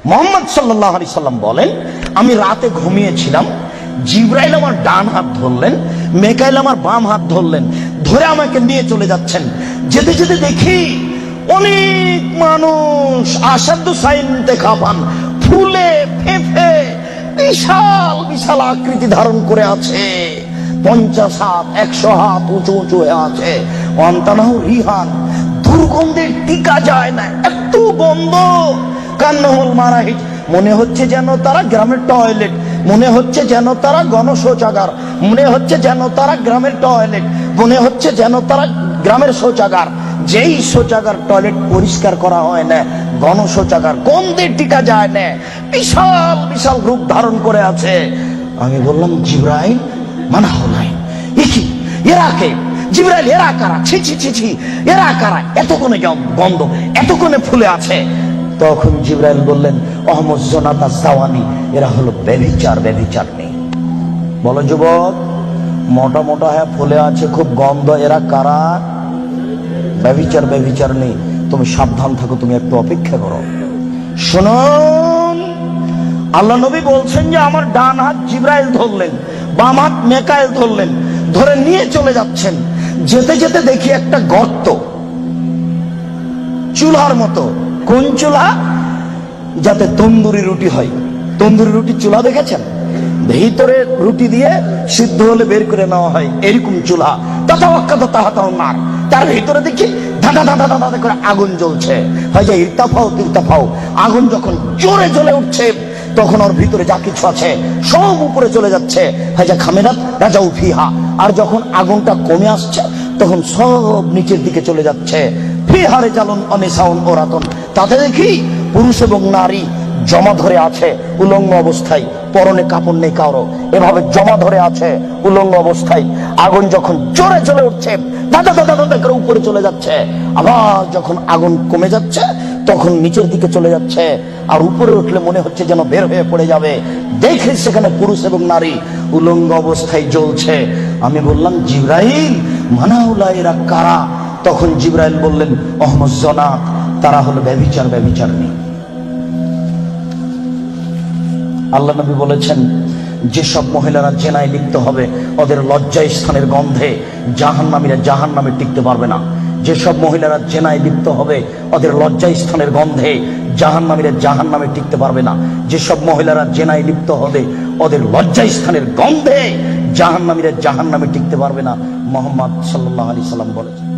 মোহাম্মদ সাল্লাল্লাহু আলাইহি সাল্লাম বলেন, আমি রাতে ঘুমিয়েছিলাম, জিবরাইল আমার ডান হাত ধরলেন, মিকাইল আমার বাম হাত ধরলেন, ধরে আমাকে নিয়ে চলে যাচ্ছেন। যেতে যেতে দেখি অনেক মানুষ আসাদু সাইন দেখা পান, ফুলে ফেঁপে বিশাল বিশাল আকৃতি ধারণ করে আছে, 50 হাত 100 হাত উঁচু উঁচু হয়ে আছে। অন্তানাহু রিহান, দুর্গন্ধের টিকা যায় না, এত গন্ধ। কান্নাহুল মারাহিজ, মনে হচ্ছে যেন তারা গ্রামের টয়লেট, মনে হচ্ছে যেন তারা গণশৌচাগার, মনে হচ্ছে যেন তারা গ্রামের টয়লেট, মনে হচ্ছে যেন তারা গ্রামের শৌচাগার। যেই শৌচাগার টয়লেট পরিষ্কার করা হয় না, গণশৌচাগার, গন্ধে টিকা যায় না, বিশাল বিশাল রূপ ধারণ করে আছে। আমি বললাম, জিবরাইল মানা হলাই, কি এরা কে? জিবরাইল, এরা কারা? ছি ছি ছি ছি, এরা কারা? এতক্ষণে গন্ধ, এতক্ষণে ফুলে আছে। তখন জিবরাইল বললেন, অহমদ জোনাতা সাওয়ানি, এরা হলো ব্যভিচার, ব্যভিচার নেই। বলো যুবক, মোটা মোটা হ্যাঁ ফুলে আছে, খুব গন্ধ, এরা কারা? ব্যভিচার, ব্যভিচার নেই। তুমি সাবধান থাকো, তুমি একটু অপেক্ষা করো। শুনুন, আল্লাহ নবী বলছেন যে আমার ডান হাত জিবরাইল ধরলেন, বাম হাত মিকাইল ধরলেন, ধরে নিয়ে চলে যাচ্ছেন। যেতে যেতে দেখি একটা গর্ত, চুলার মতো। কোন চুলা? যাতে তন্দুরি রুটি হয়। তন্দুরি রুটি চুলা দেখেছেন? ভিতরে রুটি দিয়ে সিদ্ধ হলে বের করে নেওয়া হয়, এরকম চুলা। মার, তার ভিতরে দেখি ধাঁধা ধাঁধা ধাঁধা করে আগুন জ্বলছে। হয় যে ইরতাফাও তিরতাফাও, আগুন যখন জোরে জ্বলে উঠছে, তখন ওর ভিতরে যা কিছু আছে সব উপরে চলে যাচ্ছে। হয় যে খামেরাত রাজা উফিহা, আর যখন আগুনটা কমে আসছে, তখন সব নিচের দিকে চলে যাচ্ছে। ফিহারে চালন অনিসাউন ওরাতন, তাতে দেখি পুরুষ এবং নারী জমা ধরে আছে উলঙ্গ অবস্থায়, পরনে কাপড় নেই কারো, এভাবে জমা ধরে আছে উলঙ্গ অবস্থায়। আগুন যখন জোরে চলে উঠছে, দাদা দাদা দাদা করে উপরে চলে যাচ্ছে, আবার যখন আগুন কমে যাচ্ছে, তখন নিচের দিকে চলে যাচ্ছে। আর উপরে উঠলে মনে হচ্ছে যেন বের হয়ে পড়ে যাবে। দেখে সেখানে পুরুষ এবং নারী উলঙ্গ অবস্থায় জ্বলছে। আমি বললাম, জিবরাইল মানাউলা, এরা কারা? তখন জিবরাইল বললেন, অহমদ জনাত, তারা হলো ব্যভিচার, ব্যভিচার নেই। আল্লাহ নবী বলেছেন, যেসব মহিলারা জেনায় লিপ্ত হবে, ওদের লজ্জা স্থানের গন্ধে জাহান্নামীরা জাহান্নামে টিকতে পারবে না। যেসব মহিলারা জেনায় লিপ্ত হবে, ওদের লজ্জা স্থানের গন্ধে জাহান্নামীরা জাহান্নামে টিকতে পারবে না। যেসব মহিলারা জেনায় লিপ্ত হবে, ওদের লজ্জা স্থানের গন্ধে জাহান্নামীরা জাহান্নামে টিকতে পারবে না। মুহাম্মদ সাল্লাল্লাহু আলাইহি সাল্লাম বলেছেন।